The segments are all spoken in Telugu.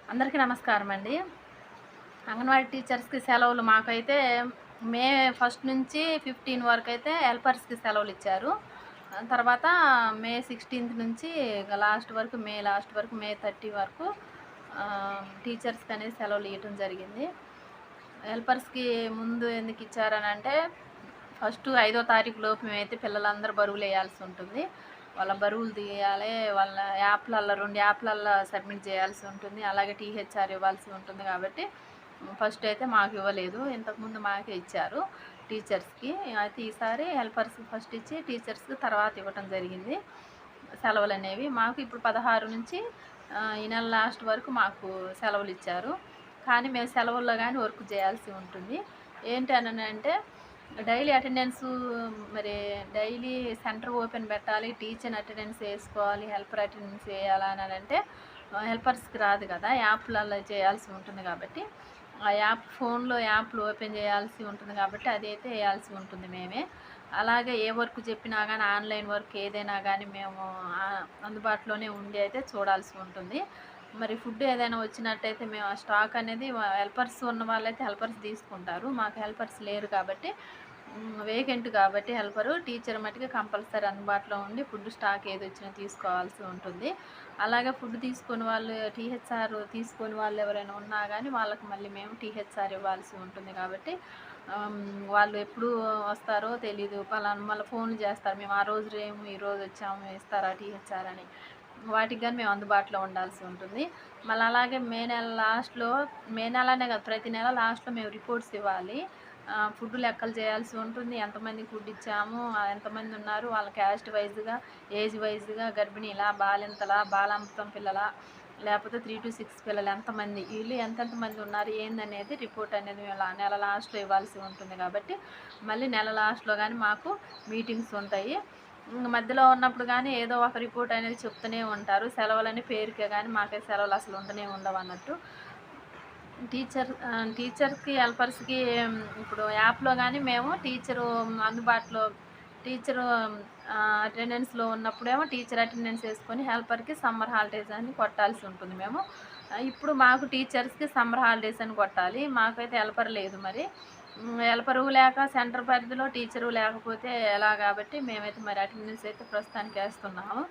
అందరికీ నమస్కారం అండి. అంగన్వాడీ టీచర్స్‌కి సెలవులు మాకైతే మే ఫస్ట్ నుంచి 15 వరకైతే హెల్పర్స్‌కి సెలవులిచ్చారు. తర్వాత మే 16 నుంచి ఇక లాస్ట్ వరకు మే 30 వరకు టీచర్స్‌కనేది సెలవులు ఇయ్యటం జరిగింది. హెల్పర్స్‌కి ముందు ఎందుకిచ్చారనంటే ఫస్టు 5వ తారీఖు లోపు మేమైతే పిల్లలందరూ బరువులెయ్యాల్సి ఉంటుంది. వాళ్ళ బరువులు తీయాలి. వాళ్ళ యాప్‌లల్లో 2 యాప్‌లల్లో సబ్మిట్ చేయాల్సి ఉంటుంది. అలాగే టీహెచ్ఆర్ ఇవ్వాల్సి ఉంటుంది కాబట్టి ఫస్ట్ అయితే మాకు ఇవ్వలేదు. ఇంతకుముందు మాకే ఇచ్చారు టీచర్స్‌కి. అయితే ఈసారి హెల్పర్స్‌కి ఫస్ట్ ఇచ్చి టీచర్స్‌కి తర్వాత ఇవ్వటం జరిగింది సెలవులనేవి. మాకు ఇప్పుడు 16 నుంచి ఈ నెల లాస్ట్ వరకు మాకు సెలవులిచ్చారు. కానీ మేము సెలవుల్లో గానీ వర్క్ చేయాల్సి ఉంటుంది. ఏంటి అననంటే డైలీ అటెండెన్సు మరి డైలీ సెంటర్ ఓపెన్ పెట్టాలి. టీచర్ అటెండెన్స్ ఏసుకోవాలి. హెల్పర్ అటెండెన్స్ ఏయాలనంటే హెల్పర్స్‌కి రాదు కదా! యాప్‌లల్లో చేయాల్సి ఉంటుంది కాబట్టి, ఆ యాప్ ఫోన్‌లో యాప్‌లు ఓపెన్ చేయాల్సి ఉంటుంది కాబట్టి అదైతే ఏయాల్సి ఉంటుంది మేమే. అలాగే ఏ వర్క్ చెప్పినా గానీ ఆన్‌లైన్ వర్క్ ఏదైనా గానీ మేము అందుబాటులోనే ఉండి అయితే చూడాల్సి ఉంటుంది. మరి ఫుడ్ ఏదైనా వచ్చినట్టయితే మేము ఆ స్టాక్ అనేది హెల్పర్స్ ఉన్న వాళ్ళైతే హెల్పర్స్ తీసుకుంటారు. మాకు హెల్పర్స్ లేరు కాబట్టి వేకెంట్ కాబట్టి హెల్పరు టీచర్ మట్టుకు కంపల్సరీ అందుబాటులో ఉండి ఫుడ్ స్టాక్ ఏదొచ్చినా తీసుకోవాల్సి ఉంటుంది. అలాగే ఫుడ్ తీసుకొని వాళ్ళు టీహెచ్ఆర్ తీసుకొని వాళ్ళు ఎవరైనా ఉన్నా గానీ వాళ్ళకి మళ్ళీ మేము టీహెచ్ఆర్ ఇవ్వాల్సి ఉంటుంది కాబట్టి వాళ్ళు ఎప్పుడు వస్తారో తెలీదు. పలానా మళ్ళీ ఫోన్లు చేస్తారు. మేము ఆ రోజు లేము, ఈరోజు వచ్చాము ఇస్తారా టీహెచ్ఆర్ అని. వాటికి గానీ మేము అందుబాటులో ఉండాల్సి ఉంటుంది. మళ్ళీ అలాగే మే నెలనే కాదు ప్రతి నెల లాస్ట్‌లో మేము రిపోర్ట్స్ ఇవ్వాలి. ఫుడ్ లెక్కలు చేయాల్సి ఉంటుంది. ఎంతమందికి ఫుడ్ ఇచ్చాము, ఎంతమంది ఉన్నారు, వాళ్ళ క్యాస్ట్ వైస్‌గా, ఏజ్ వైస్‌గా గర్భిణీలా, బాలింతలా, బాలామృతం పిల్లలా, లేపోతే 3-6 పిల్లలు ఎంతమంది, వీళ్ళు ఎంతెంత మంది ఉన్నారు ఏందనేది రిపోర్ట్ అనేది మేము నెల లాస్ట్‌లో ఇవ్వాల్సి ఉంటుంది కాబట్టి, మళ్ళీ నెల లాస్ట్‌లో గానీ మాకు మీటింగ్స్ ఉంటాయి. మధ్యలో ఉన్నప్పుడు గానీ ఏదో ఒక రిపోర్ట్ అనేది చెప్తూనే ఉంటారు. సెలవులని పేరుకే గానీ మాకైతే సెలవులు అసలు ఉండనే ఉండవన్నట్టు. టీచర్‌కి, హెల్పర్స్‌కి ఇప్పుడు యాప్‌లో గానీ మేము టీచరు అటెండెన్స్‌లో ఉన్నప్పుడేమో టీచర్ అటెండెన్స్ ఏసుకొని హెల్పర్‌కి సమ్మర్ హాలిడేస్ అని కొట్టాల్సి ఉంటుంది మేము. ఇప్పుడు మాకు టీచర్స్‌కి సమ్మర్ హాలిడేస్ అని కొట్టాలి. మాకైతే హెల్పర్ లేదు మరి. హెల్పరు లేక సెంటర్ పరిధిలో టీచరు లేకపోతే ఎలా గాబట్టి మేమైతే మరి అటెండెన్స్ అయితే ప్రస్తుతానికి ఏస్తున్నాము.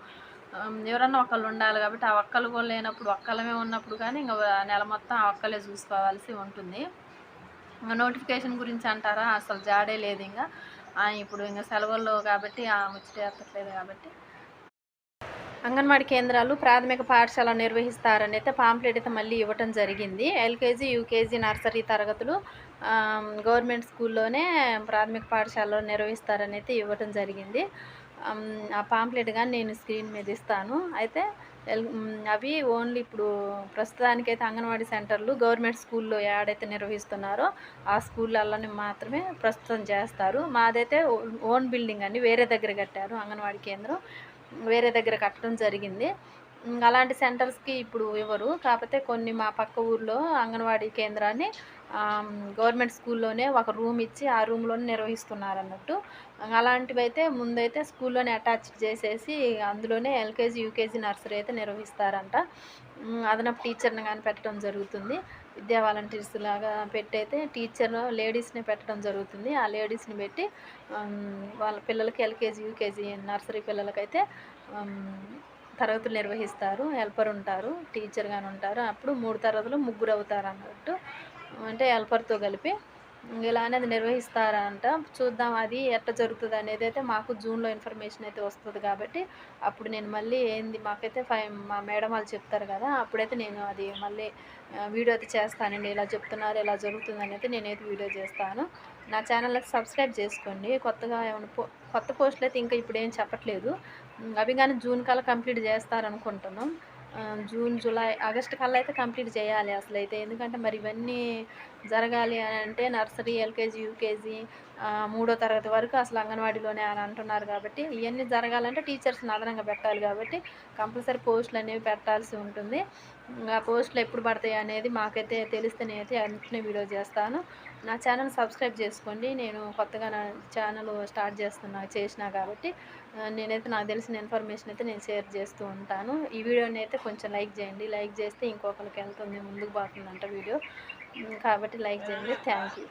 ఎవరన్నా ఒకళ్ళు ఉండాలి గాబట్టి, ఆ ఒక్కళ్ళు గూడా లేనప్పుడు ఒక్కళ్ళమే ఉన్నప్పుడు కానీ ఇంగ నెల మొత్తం ఆ ఒక్కళ్ళే చూసుకోవాల్సి ఉంటుంది. నోటిఫికేషన్ గురించి అంటారా? అసలు జాడే లేదింగ. ఇప్పుడు ఇంగ సెలవుల్లో కాబట్టి ముచ్చట ఎత్తట్లేదు గాబట్టి. అంగన్వాడీ కేంద్రాలు ప్రాథమిక పాఠశాల నిర్వహిస్తారనైతే పాంప్లెట్ అయితే మళ్ళీ ఇవ్వటం జరిగింది. ఎల్‌కేజీ, యూకేజీ, నర్సరీ తరగతులు గవర్నమెంట్ స్కూల్లోనే ప్రాథమిక పాఠశాలలో నిర్వహిస్తారనైతే ఇవ్వటం జరిగింది. ఆ పాంప్లెట్ గాని నేను స్క్రీన్ మీద ఇస్తాను. అయితే అవి ఓన్లీ ఇప్పుడు ప్రస్తుతానికైతే అంగన్వాడీ సెంటర్లు గవర్నమెంట్ స్కూల్‌లో యాడైతే నిర్వహిస్తున్నారో ఆ స్కూళ్ళల్లోనే మాత్రమే ప్రస్తుతం చేస్తారు. మాదైతే ఓన్ బిల్డింగ్ అండి. వేరే దగ్గర కట్టారు అంగన్వాడీ కేంద్రం. వేరే దగ్గర కట్టడం జరిగింది. అలాంటి సెంటర్స్‌కి ఇప్పుడు ఇవ్వరు. కాపోతే కొన్ని మా పక్క ఊర్లో అంగన్వాడీ కేంద్రాన్ని గవర్నమెంట్ స్కూల్లోనే ఒక రూమ్ ఇచ్చి ఆ రూమ్‌లోనే నిర్వహిస్తున్నారన్నట్టు. అలాంటివైతే ముందైతే స్కూల్లోనే అటాచ్ చేసేసి అందులోనే ఎల్‌కేజీ, యూకేజీ, నర్సరీ అయితే నిర్వహిస్తారంట. అదనపు టీచర్‌ని గాని పెట్టడం జరుగుతుంది. విద్యా వాలంటీర్స్ లాగా పెట్టయితే టీచర్ లేడీస్‌ని పెట్టడం జరుగుతుంది. ఆ లేడీస్‌ని పెట్టి వాళ్ళ పిల్లలకి ఎల్‌కేజీ, యూకేజీ, నర్సరీ పిల్లలకైతే తరగతులు నిర్వహిస్తారు. హెల్పర్ ఉంటారు. టీచర్ గాని ఉంటారు. అప్పుడు 3 తరగతులు ముగ్గురవుతారన్నట్టు. అంటే హెల్పర్‌తో కలిపి ఇలా అనేది నిర్వహిస్తారంట. చూద్దాం అది ఎట్ట జరుగుతదనేదైతే మాకు జూన్‌లో ఇన్ఫర్మేషన్ అయితే వస్తది కాబట్టి, అప్పుడు నేను మళ్ళీ ఏంది మాకైతే మా మేడం వాళ్ళు చెప్తారు కదా! అప్పుడైతే నేను అది మళ్ళీ వీడియో అయితే చేస్తానండి. ఇలా చెప్తున్నారు, ఇలా జరుగుతుందనైతే నేనైతే వీడియో చేస్తాను. నా ఛానల్ అయితే సబ్స్క్రైబ్ చేసుకోండి. కొత్తగా ఏమన్నా కొత్త పోస్టులు అయితే ఇంకా ఇప్పుడేం చెప్పట్లేదు. అవి గాని జూన్ కల్లా కంప్లీట్ చేస్తారనుకుంటున్నాం. జూన్, జూలై, ఆగస్ట్ కల్లా అయితే కంప్లీట్ చేయాలి అసలైతే. ఎందుకంటే మరి ఇవన్నీ జరగాలి అని అంటే నర్సరీ, ఎల్‌కేజీ, యూకేజీ మూడో తరగతి వరకు అసలు అంగన్వాడీలోనే అని అంటున్నారు కాబట్టి ఇవన్నీ జరగాలంటే టీచర్స్ని అదనంగా పెట్టాలి కాబట్టి కంపల్సరీ పోస్టులు అనేవి పెట్టాల్సి ఉంటుంది. ఆ పోస్టులు ఎప్పుడు పడతాయి అనేది మాకైతే తెలిస్తే నేనైతే వెంటనే వీడియో చేస్తాను. నా ఛానల్ సబ్స్క్రైబ్ చేసుకోండి. నేను కొత్తగా నా ఛానల్ స్టార్ట్ చేసినా కాబట్టి నేనైతే నాకు తెలిసిన ఇన్ఫర్మేషన్ అయితే నేను షేర్ చేస్తూ ఉంటాను. ఈ వీడియోని అయితే కొంచెం లైక్ చేయండి. లైక్ చేస్తే ఇంకొకరికి వెళ్తుంది, ముందుకు పోతుందంట వీడియో. కాబట్టి లైక్ చేయండి. Thank you.